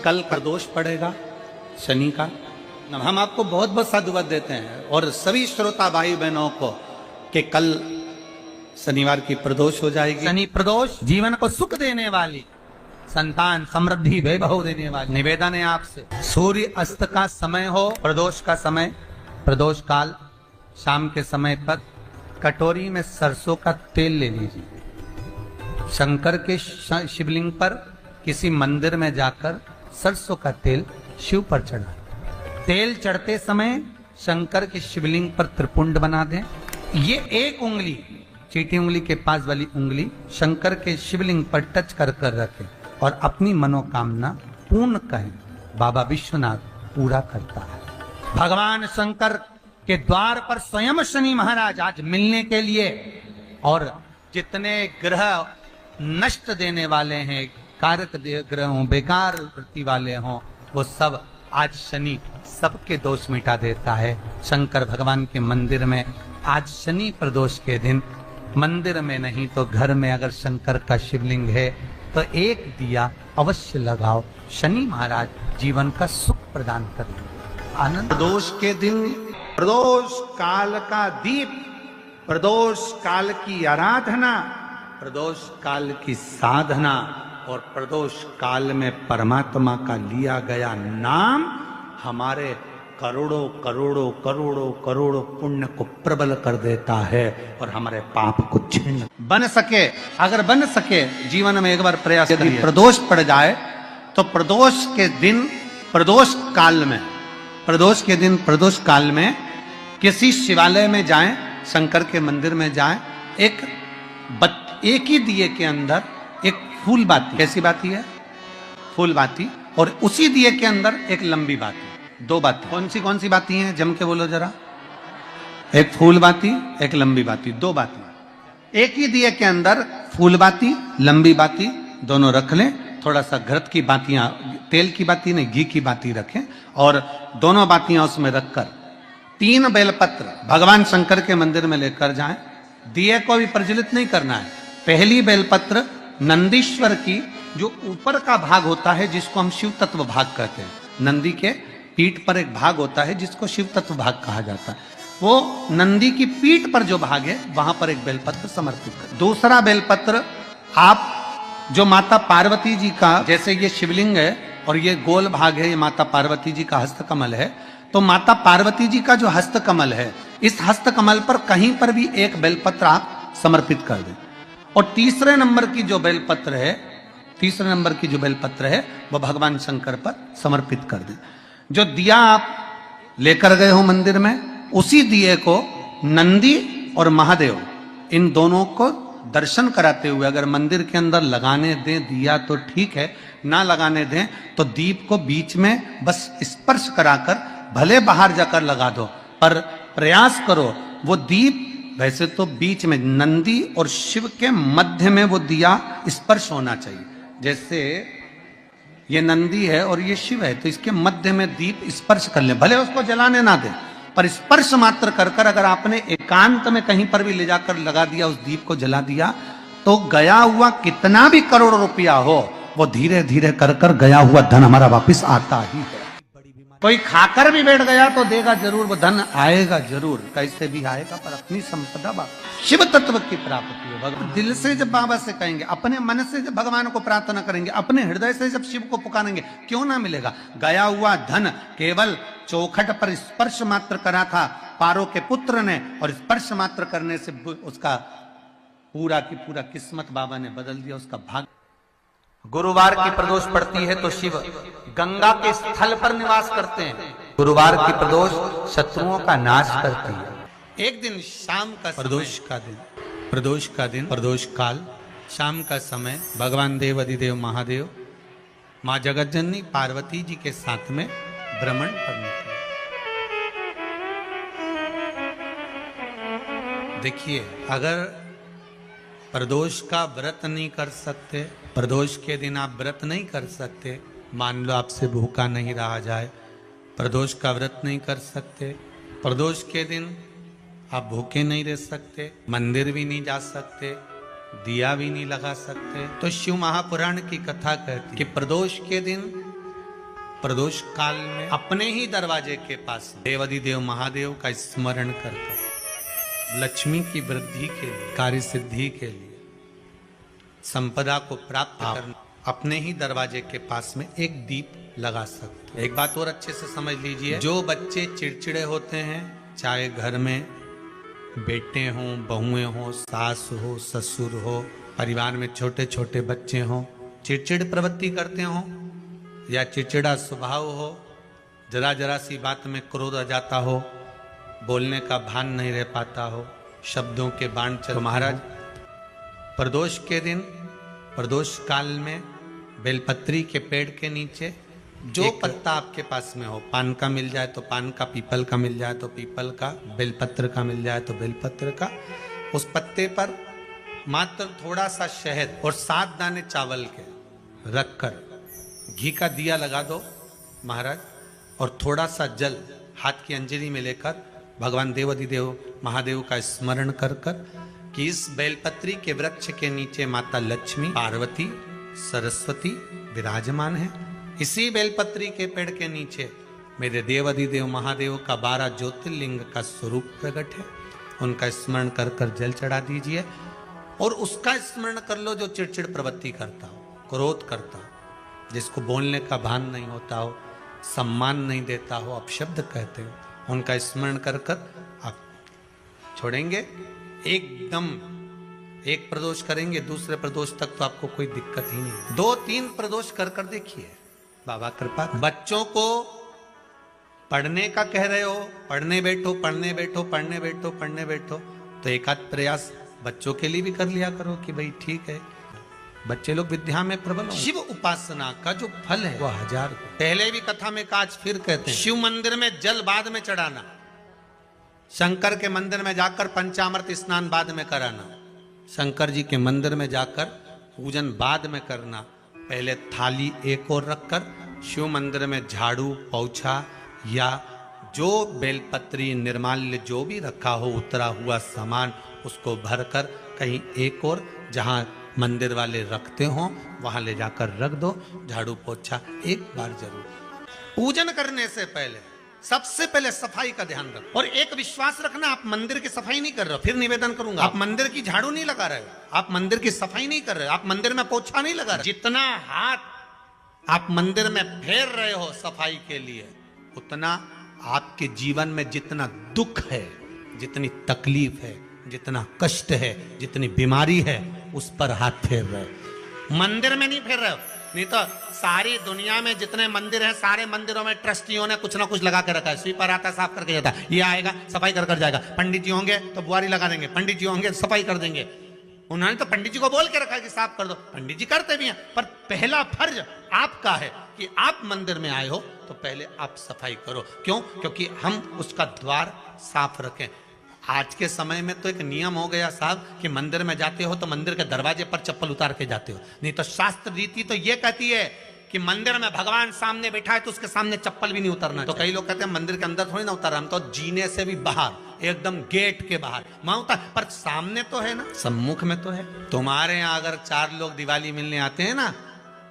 कल प्रदोष पड़ेगा शनि का। हम आपको बहुत बहुत साधुवाद देते हैं और सभी श्रोता भाई बहनों को कि कल शनिवार की प्रदोष हो जाएगी। शनि प्रदोष जीवन को सुख देने वाली, संतान समृद्धि वैभव देने वाली। निवेदन है आपसे, सूर्य अस्त का समय हो, प्रदोष का समय, प्रदोष काल शाम के समय पर कटोरी में सरसों का तेल ले लीजिए। शंकर के शिवलिंग पर किसी मंदिर में जाकर सरसों का तेल शिव पर चढ़ा। तेल चढ़ते समय शंकर के शिवलिंग पर त्रिपुंड बना दें। ये एक उंगली, चीटी उंगली के पास वाली उंगली शंकर के शिवलिंग पर टच कर कर रखें और अपनी मनोकामना पूर्ण कहें। बाबा विश्वनाथ पूरा करता है। भगवान शंकर के द्वार पर स्वयं शनि महाराज आज मिलने के लिए, और जितने ग्रह नष्ट देने वाले हैं, कारक ग्रह हों, बेकार वृत्ति वाले हों, वो सब आज शनि सबके दोष मिटा देता है। शंकर भगवान के मंदिर में आज शनि प्रदोष के दिन मंदिर में नहीं तो घर में अगर शंकर का शिवलिंग है तो एक दिया अवश्य लगाओ। शनि महाराज जीवन का सुख प्रदान करें। आनंद। प्रदोष के दिन प्रदोष काल का दीप, प्रदोष काल की आराधना, प्रदोष काल की साधना और प्रदोष काल में परमात्मा का लिया गया नाम हमारे करोड़ों करोड़ों करोड़ों करोड़ों पुण्य को प्रबल कर देता है और हमारे पाप को छीन बन सके। अगर बन सके जीवन में एक बार प्रयास करिए। प्रदोष पड़ जाए तो प्रदोष के दिन, प्रदोष काल में, प्रदोष के दिन प्रदोष काल में किसी शिवालय में जाएं, शंकर के मंदिर में जाएं, एक ही दिए के अंदर एक फूल बाती, कैसी बाती है? फूल बाती, और उसी दिए के अंदर एक लंबी बाती, दो बाती। कौन सी बाती हैं? जम के बोलो जरा। एक फूल बाती, एक लंबी बाती, दो बाती। एक ही दिए के अंदर फूल बाती, लंबी बाती दोनों रख लें। थोड़ा सा घृत की बातियां, तेल की बाती नहीं, घी की बाती रखें और दोनों बातियां उसमें रखकर 3 बेलपत्र भगवान शंकर के मंदिर में लेकर जाएं। दिए को भी प्रज्वलित नहीं करना है। पहली बेलपत्र नंदीश्वर की जो ऊपर का भाग होता है, जिसको हम शिव तत्व भाग कहते हैं। नंदी के पीठ पर एक भाग होता है जिसको शिव तत्व भाग कहा जाता है। वो नंदी की पीठ पर जो भाग है वहां पर एक बेलपत्र समर्पित करें। दूसरा बेलपत्र आप जो माता पार्वती जी का, जैसे ये शिवलिंग है और ये गोल भाग है, ये माता पार्वती जी का हस्तकमल है, तो माता पार्वती जी का जो हस्तकमल है, इस हस्तकमल पर कहीं पर भी एक बेलपत्र आप समर्पित कर दें। और तीसरे नंबर की जो बेलपत्र है, तीसरे नंबर की जो बेलपत्र है वो भगवान शंकर पर समर्पित कर दें। जो दिया आप लेकर गए हो मंदिर में, उसी दिए को नंदी और महादेव इन दोनों को दर्शन कराते हुए अगर मंदिर के अंदर लगाने दें दिया तो ठीक है, ना लगाने दें तो दीप को बीच में बस स्पर्श कराकर भले बाहर जाकर लगा दो, पर प्रयास करो वो दीप, वैसे तो बीच में नंदी और शिव के मध्य में वो दिया स्पर्श होना चाहिए। जैसे ये नंदी है और ये शिव है, तो इसके मध्य में दीप स्पर्श कर ले, भले उसको जलाने ना दे, पर स्पर्श मात्र कर कर अगर आपने एकांत में कहीं पर भी ले जाकर लगा दिया, उस दीप को जला दिया, तो गया हुआ कितना भी करोड़ रुपया हो, वो धीरे धीरे कर कर गया हुआ धन हमारा वापिस आता ही है। कोई खाकर भी बैठ गया तो देगा जरूर, वो धन आएगा जरूर, कैसे भी आएगा, पर अपनी संपदा शिव तत्व की प्राप्ति हो। भगवान दिल से जब बाबा से कहेंगे, अपने मन से जब भगवान को प्रार्थना करेंगे, अपने हृदय से जब शिव को पुकारेंगे, क्यों ना मिलेगा। गया हुआ धन केवल चौखट पर स्पर्श मात्र करा था पारो के पुत्र ने, और स्पर्श मात्र करने से उसका पूरा की पूरा किस्मत बाबा ने बदल दिया, उसका भाग्य। गुरुवार की प्रदोष पड़ती है तो शिव गंगा के स्थल पर निवास करते हैं। गुरुवार की प्रदोष शत्रुओं का नाश करती है। एक दिन शाम का प्रदोष का दिन, प्रदोष का दिन, प्रदोष काल, शाम का समय भगवान देव अधिदेव महादेव माँ जगतजननी पार्वती जी के साथ में भ्रमण करने के लिए। देखिए, अगर प्रदोष का व्रत नहीं कर सकते, प्रदोष के दिन आप व्रत नहीं कर सकते, मान लो आपसे भूखा नहीं रहा जाए, प्रदोष का व्रत नहीं कर सकते, प्रदोष के दिन आप भूखे नहीं रह सकते, मंदिर भी नहीं जा सकते, दिया भी नहीं लगा सकते, तो शिव महापुराण की कथा कहती कि प्रदोष के दिन प्रदोष काल में अपने ही दरवाजे के पास देवाधिदेव महादेव का स्मरण करकर लक्ष्मी की वृद्धि के लिए, कार्य सिद्धि के लिए, संपदा को प्राप्त करने अपने ही दरवाजे के पास में एक दीप लगा सकते। एक बात और अच्छे से समझ लीजिए, जो बच्चे चिड़चिड़े होते हैं, चाहे घर में बेटे हों, बहुएं हों, सास हो, ससुर हो, परिवार में छोटे छोटे बच्चे हों, चिड़चिड़ प्रवृत्ति करते हों या चिड़चिड़ा स्वभाव हो, जरा जरा सी बात में क्रोध आ जाता हो, बोलने का भान नहीं रह पाता हो, शब्दों के बाण चल, तो महाराज प्रदोष के दिन, प्रदोष काल में बेलपत्री के पेड़ के नीचे जो पत्ता आपके पास में हो, पान का मिल जाए तो पान का, पीपल का मिल जाए तो पीपल का, बेलपत्र का मिल जाए तो बेलपत्र का, उस पत्ते पर मात्र थोड़ा सा शहद और 7 दाने चावल के रखकर घी का दिया लगा दो महाराज, और थोड़ा सा जल हाथ की अंजलि में लेकर भगवान देवाधिदेव महादेव का स्मरण कर कर कि इस बेलपत्री के वृक्ष के नीचे माता लक्ष्मी, पार्वती, सरस्वती विराजमान है। इसी बेलपत्री के पेड़ के नीचे मेरे देवाधिदेव महादेव का 12 ज्योतिर्लिंग का स्वरूप प्रकट है। उनका स्मरण कर कर जल चढ़ा दीजिए और उसका स्मरण कर लो जो चिड़चिड़ प्रवृत्ति करता हो, क्रोध करता हो, जिसको बोलने का भान नहीं होता हो, सम्मान नहीं देता हो, अपशब्द कहते हो, उनका स्मरण कर कर आप छोड़ेंगे। एकदम एक प्रदोष करेंगे, दूसरे प्रदोष तक तो आपको कोई दिक्कत ही नहीं। 2-3 प्रदोष कर कर देखिए, बाबा कृपा। बच्चों को पढ़ने का कह रहे हो, पढ़ने बैठो, पढ़ने बैठो, पढ़ने बैठो, पढ़ने बैठो, तो एक आध प्रयास बच्चों के लिए भी कर लिया करो कि भाई ठीक है, बच्चे लोग विद्या में प्रबल हो। शिव उपासना का जो फल है वह 1000। पहले भी कथा में आज फिर कहते हैं, शिव मंदिर में जल बाद में चढ़ाना, शंकर के मंदिर में जाकर पंचामृत स्नान बाद में कराना, शंकर जी के मंदिर में जाकर पूजन बाद में करना, पहले थाली एक और रखकर शिव मंदिर में झाड़ू, पोछा या जो बेलपत्री, निर्माल्य जो भी रखा हो, उतरा हुआ सामान, उसको भरकर कहीं एक और जहां मंदिर वाले रखते हो वहां ले जाकर रख दो, झाड़ू पोछा एक बार जरूर। पूजन करने से पहले सबसे पहले सफाई का ध्यान रखो और एक विश्वास रखना, आप मंदिर की सफाई नहीं कर रहे हो, फिर निवेदन करूंगा, आप मंदिर की झाड़ू नहीं लगा रहे हो, आप मंदिर की सफाई नहीं कर रहे हो, आप मंदिर में पोछा नहीं लगा रहे, जितना हाथ आप मंदिर में फेर रहे हो सफाई के लिए, उतना आपके जीवन में जितना दुख है, जितनी तकलीफ है, जितना कष्ट है, जितनी बीमारी है, उस पर हाथ फेर रहे हो, मंदिर में नहीं फेर रहे हो। नहीं तो सारी दुनिया में जितने मंदिर हैं, सारे मंदिरों में ट्रस्टियों ने कुछ ना कुछ लगा के रखा है, स्वीपर आता है साफ करके जाता है, ये आएगा सफाई कर कर जाएगा, पंडित जी होंगे तो बुआरी लगा देंगे, पंडित जी होंगे सफाई कर देंगे। उन्होंने तो पंडित जी को बोल के रखा है कि साफ कर दो, पंडित जी करते भी हैं, पर पहला फर्ज आपका है कि आप मंदिर में आए हो तो पहले आप सफाई करो। क्यों? क्योंकि हम उसका द्वार साफ रखें। आज के समय में तो एक नियम हो गया साहब कि मंदिर में जाते हो तो मंदिर के दरवाजे पर चप्पल उतार के जाते हो, नहीं तो शास्त्र रीति तो ये कहती है कि मंदिर में भगवान सामने बैठा है तो उसके सामने चप्पल भी नहीं उतरना। तो कई लोग कहते हैं मंदिर के अंदर थोड़ी ना उतार, हम तो जीने से भी बाहर, एकदम गेट के बाहर वहां उतार, पर सामने तो है ना, सम्मुख में तो है। तुम्हारे यहाँ अगर 4 लोग दिवाली मिलने आते हैं ना,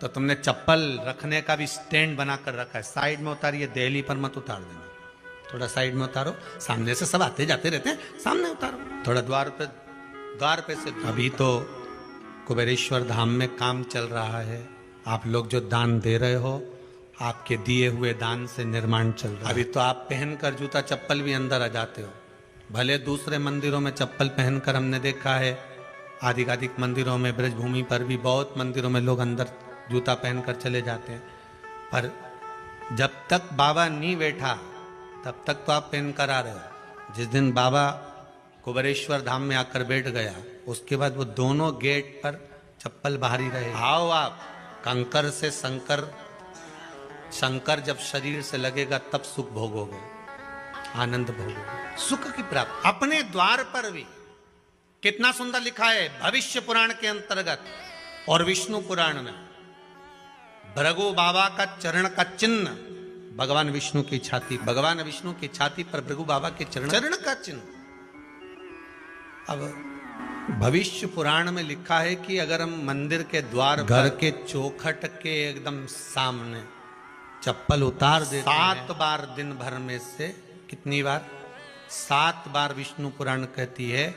तो तुमने चप्पल रखने का भी स्टैंड बनाकर रखा है, साइड में उतारिए, दहली पर मत उतार देना, थोड़ा साइड में उतारो, सामने से सब आते जाते रहते हैं, सामने उतारो, थोड़ा द्वार पे से। अभी तो कुबेरेश्वर धाम में काम चल रहा है, आप लोग जो दान दे रहे हो, आपके दिए हुए दान से निर्माण चल रहा है। अभी तो आप पहनकर जूता चप्पल भी अंदर आ जाते हो, भले दूसरे मंदिरों में चप्पल पहनकर हमने देखा है, आधिकाधिक मंदिरों में, ब्रजभूमि पर भी बहुत मंदिरों में लोग अंदर जूता पहनकर चले जाते हैं, पर जब तक बाबा नहीं बैठा तब तक तो आप पहन कर आ रहे हो। जिस दिन बाबा कुबेरेश्वर धाम में आकर बैठ गया, उसके बाद वो दोनों गेट पर चप्पल बाहर ही रहे। आओ आप कंकर से शंकर जब शरीर से लगेगा तब सुख भोगोगे, आनंद भोगोगे, सुख की प्राप्ति। अपने द्वार पर भी कितना सुंदर लिखा है भविष्य पुराण के अंतर्गत और विष्णु पुराण में, भृगु बाबा का चरण का चिन्ह भगवान विष्णु की छाती, भगवान विष्णु की छाती पर भृगु बाबा के चरण का चिन्ह। अब भविष्य पुराण में लिखा है कि अगर हम मंदिर के द्वार, घर के चौखट के एकदम सामने चप्पल उतार देते 7 बार दिन भर में से कितनी बार? 7 बार विष्णु पुराण कहती है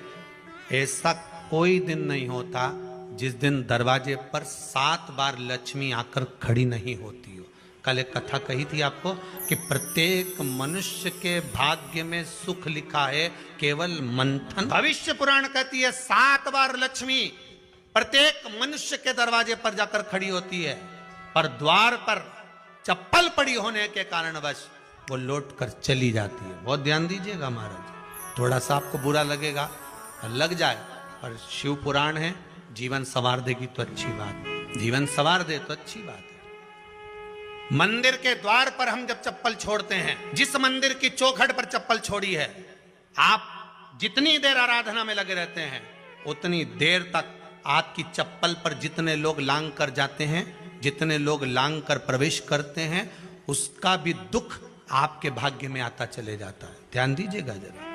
ऐसा कोई दिन नहीं होता जिस दिन दरवाजे पर 7 बार लक्ष्मी आकर खड़ी नहीं होती हो। कल एक कथा कही थी आपको कि प्रत्येक मनुष्य के भाग्य में सुख लिखा है केवल मंथन। भविष्य पुराण कहती है 7 बार लक्ष्मी प्रत्येक मनुष्य के दरवाजे पर जाकर खड़ी होती है, पर द्वार पर चप्पल पड़ी होने के कारणवश वो लौट कर चली जाती है। बहुत ध्यान दीजिएगा महाराज, थोड़ा सा आपको बुरा लगेगा, लग जाए, पर शिव पुराण है, जीवन संवार देगी तो अच्छी बात, जीवन संवार दे तो अच्छी बात है। मंदिर के द्वार पर हम जब चप्पल छोड़ते हैं, जिस मंदिर की चौखट पर चप्पल छोड़ी है, आप जितनी देर आराधना में लगे रहते हैं उतनी देर तक आपकी चप्पल पर जितने लोग लांग कर जाते हैं, जितने लोग लांग कर प्रवेश करते हैं, उसका भी दुख आपके भाग्य में आता चले जाता है। ध्यान दीजिएगा जरा,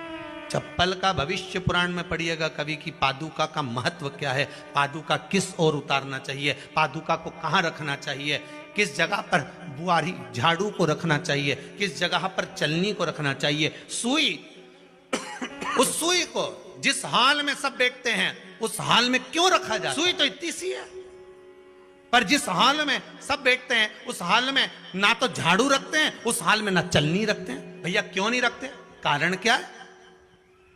चप्पल का भविष्य पुराण में पढ़िएगा कभी कि पादुका का महत्व क्या है, पादुका किस ओर उतारना चाहिए, पादुका को कहाँ रखना चाहिए, किस जगह पर बुआरी झाड़ू को रखना चाहिए, किस जगह पर चलनी को रखना चाहिए, सुई उस सुई को जिस हाल में सब बैठते हैं उस हाल में क्यों रखा जाता है? सुई तो इतनी सी है, पर जिस हाल में सब बैठते हैं उस हाल में ना तो झाड़ू रखते हैं, उस हाल में ना चलनी रखते हैं। भैया क्यों नहीं रखते? कारण क्या है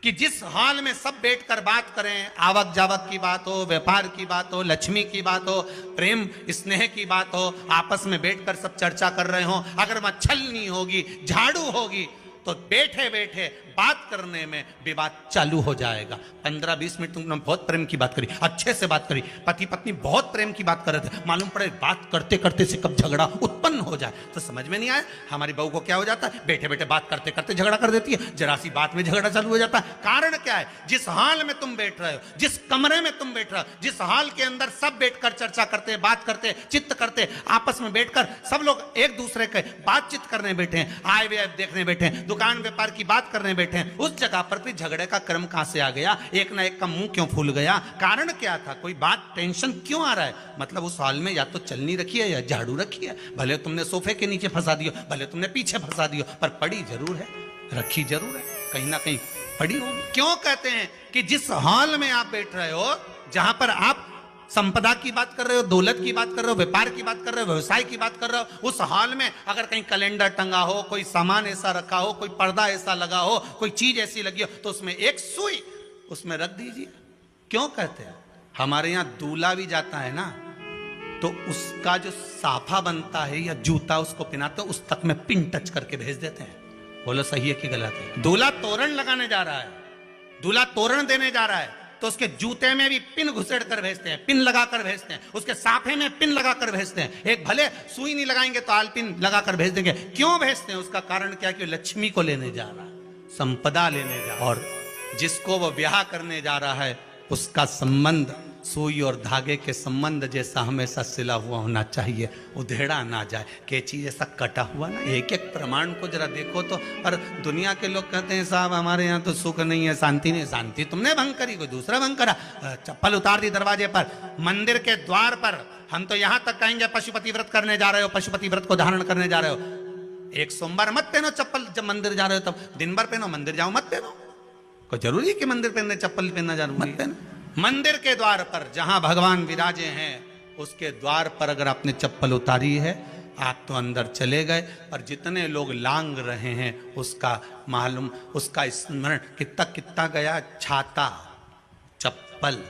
कि जिस हाल में सब बैठकर बात करें, आवक जावक की बात हो, व्यापार की बात हो, लक्ष्मी की बात हो, प्रेम स्नेह की बात हो, आपस में बैठकर सब चर्चा कर रहे हो, अगर वहां छलनी होगी, झाड़ू होगी तो बैठे बैठे बात करने में विवाद चालू हो जाएगा। 15-20 मिनट तुमने बहुत प्रेम की बात करी, अच्छे से बात करी, पति पत्नी बहुत प्रेम की बात कर रहे थे, मालूम पड़े बात करते करते से कब झगड़ा उत्पन्न हो जाए तो समझ में नहीं आया। हमारी बहू को क्या हो जाता है, बैठे बैठे बात करते करते झगड़ा कर देती है, जरा सी बात में झगड़ा चालू हो जाता है। कारण क्या है? जिस हाल में तुम बैठ रहे हो, जिस कमरे में तुम बैठ रहे हो, जिस हाल के अंदर सब बैठकर चर्चा करते, बात करते, चित्त करते, आपस में बैठकर सब लोग एक दूसरे के बातचीत करने बैठे हैं, आय व्यय देखने बैठे हैं, दुकान व्यापार की बात करने बैठे हैं, उस जगह पर भी झगड़े का क्रम कहां से आ गया? एक ना एक का मुंह क्यों फूल गया? कारण क्या था? कोई बात टेंशन क्यों आ रहा है? मतलब उस हाल में या तो चलनी रखी है या झाड़ू रखी है, भले तुमने सोफे के नीचे फंसा दियो, भले तुमने पीछे फंसा दियो, पर पड़ी जरूर है, रखी जरूर है, कहीं ना कहीं पड़ी होगी। क्यों कहते हैं कि जिस हाल में आप बैठ रहे हो, जहां पर आप संपदा की बात कर रहे हो, दौलत की बात कर रहे हो, व्यापार की बात कर रहे हो, व्यवसाय की बात कर रहे हो, उस हाल में अगर कहीं कैलेंडर टंगा हो, कोई सामान ऐसा रखा हो, कोई पर्दा ऐसा लगा हो, कोई चीज ऐसी लगी हो, तो उसमें एक सुई उसमें रख दीजिए। क्यों कहते हैं? हमारे यहाँ दूल्हा भी जाता है ना, तो उसका जो साफा बनता है या जूता उसको पहनाते हैं, उस तक में पिन टच करके भेज देते हैं। बोलो सही है कि गलत है? दूल्हा तोरण लगाने जा रहा है, दूल्हा तोरण देने जा रहा है, तो उसके जूते में भी पिन घुसेड़ कर भेजते हैं, पिन लगाकर भेजते हैं, उसके साफे में पिन लगाकर भेजते हैं। एक भले सुई नहीं लगाएंगे तो आलपिन लगाकर भेज देंगे। क्यों भेजते हैं? उसका कारण क्या? कि लक्ष्मी को लेने जा रहा है, संपदा लेने जा रहा है, और जिसको वो ब्याह करने जा रहा है उसका संबंध सुई और धागे के संबंध जैसा हमेशा सिला हुआ होना चाहिए, उधेड़ा ना जाए, कैची जैसा कटा हुआ ना। एक एक प्रमाण को जरा देखो तो। पर दुनिया के लोग कहते हैं साहब हमारे यहाँ तो सुख नहीं है, शांति नहीं। शांति तुमने भंग करी, कोई दूसरा भंग करा। चप्पल उतार दी दरवाजे पर, मंदिर के द्वार पर। हम तो यहाँ तक कहेंगे पशुपति व्रत करने जा रहे हो, पशुपति व्रत को धारण करने जा रहे हो, एक सोमवार मत पहनो चप्पल। जब मंदिर जा रहे हो तब दिन भर पहनो, मंदिर जाओ मत पहनो। कोई जरूरी है कि मंदिर पहनने चप्पल पहनना जरूरी? मत पहनो। मंदिर के द्वार पर जहां भगवान विराजे हैं उसके द्वार पर अगर आपने चप्पल उतारी है, आप तो अंदर चले गए, पर जितने लोग लांग रहे हैं उसका मालूम, उसका स्मरण कितना कितना गया। छाता, चप्पल,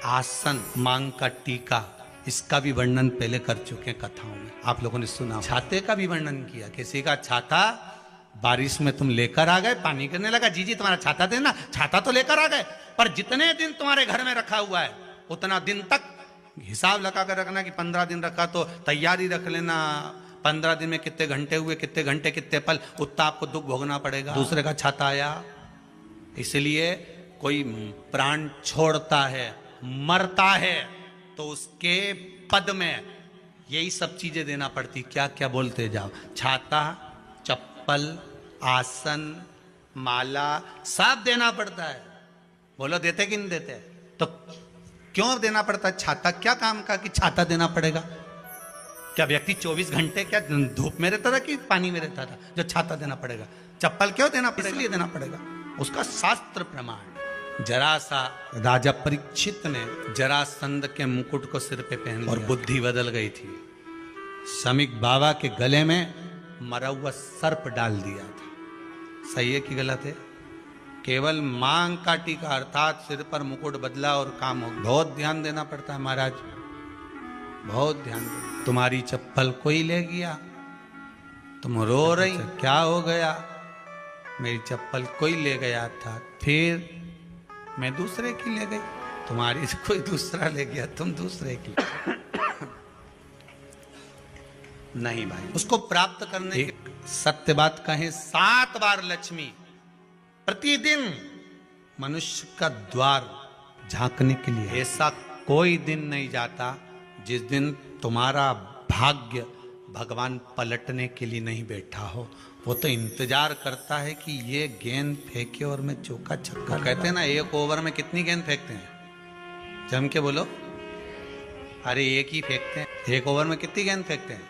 आसन, मांग का टीका, इसका भी वर्णन पहले कर चुके हैं कथाओं में, आप लोगों ने सुना। छाते का भी वर्णन किया, किसी का छाता बारिश में तुम लेकर आ गए, पानी गिरने लगा, जी तुम्हारा छाता देना, छाता तो लेकर आ गए, पर जितने दिन तुम्हारे घर में रखा हुआ है उतना दिन तक हिसाब लगा कर रखना कि 15 दिन रखा तो तैयारी रख लेना। 15 दिन में कितने घंटे हुए, कितने घंटे कितने पल, उतना आपको दुख भोगना पड़ेगा। दूसरे का छाता आया, इसलिए कोई प्राण छोड़ता है, मरता है, तो उसके पद में यही सब चीजें देना पड़ती। क्या क्या बोलते जाओ, छाता, चप्पल, आसन, माला, सब देना पड़ता है। बोलो देते कि नहीं देते? तो क्यों देना पड़ता है? छाता क्या काम का कि छाता देना पड़ेगा? क्या व्यक्ति 24 घंटे क्या धूप में रहता था कि पानी में रहता था जो छाता देना पड़ेगा? चप्पल क्यों देना पड़ेगा? इसलिए देना पड़ेगा, उसका शास्त्र प्रमाण। जरासा राजा परीक्षित ने जरासंध के मुकुट को सिर पे पहन लिया और बुद्धि बदल गई थी। समीक बाबा के गले में मरा हुआ सर्प डाल दिया था। सही है कि गलत है? केवल मांग का टीका अर्थात सिर पर मुकुट बदला और काम हो। बहुत ध्यान देना पड़ता है महाराज, बहुत ध्यान दो। तुम्हारी चप्पल कोई ले गया, तुम रो रही, क्या हो गया? मेरी चप्पल कोई ले गया था, फिर मैं दूसरे की ले गई। तुम्हारी से कोई दूसरा ले गया, तुम दूसरे की। नहीं भाई, उसको प्राप्त करने की सत्य बात कहें, 7 बार लक्ष्मी प्रतिदिन मनुष्य का द्वार झांकने के लिए। ऐसा कोई दिन नहीं जाता जिस दिन तुम्हारा भाग्य भगवान पलटने के लिए नहीं बैठा हो। वो तो इंतजार करता है कि ये गेंद फेंके और मैं चौका छक्का। कहते हैं ना, एक ओवर में कितनी गेंद फेंकते हैं? जम के बोलो। अरे एक ही फेंकते हैं। एक ओवर में कितनी गेंद फेंकते हैं?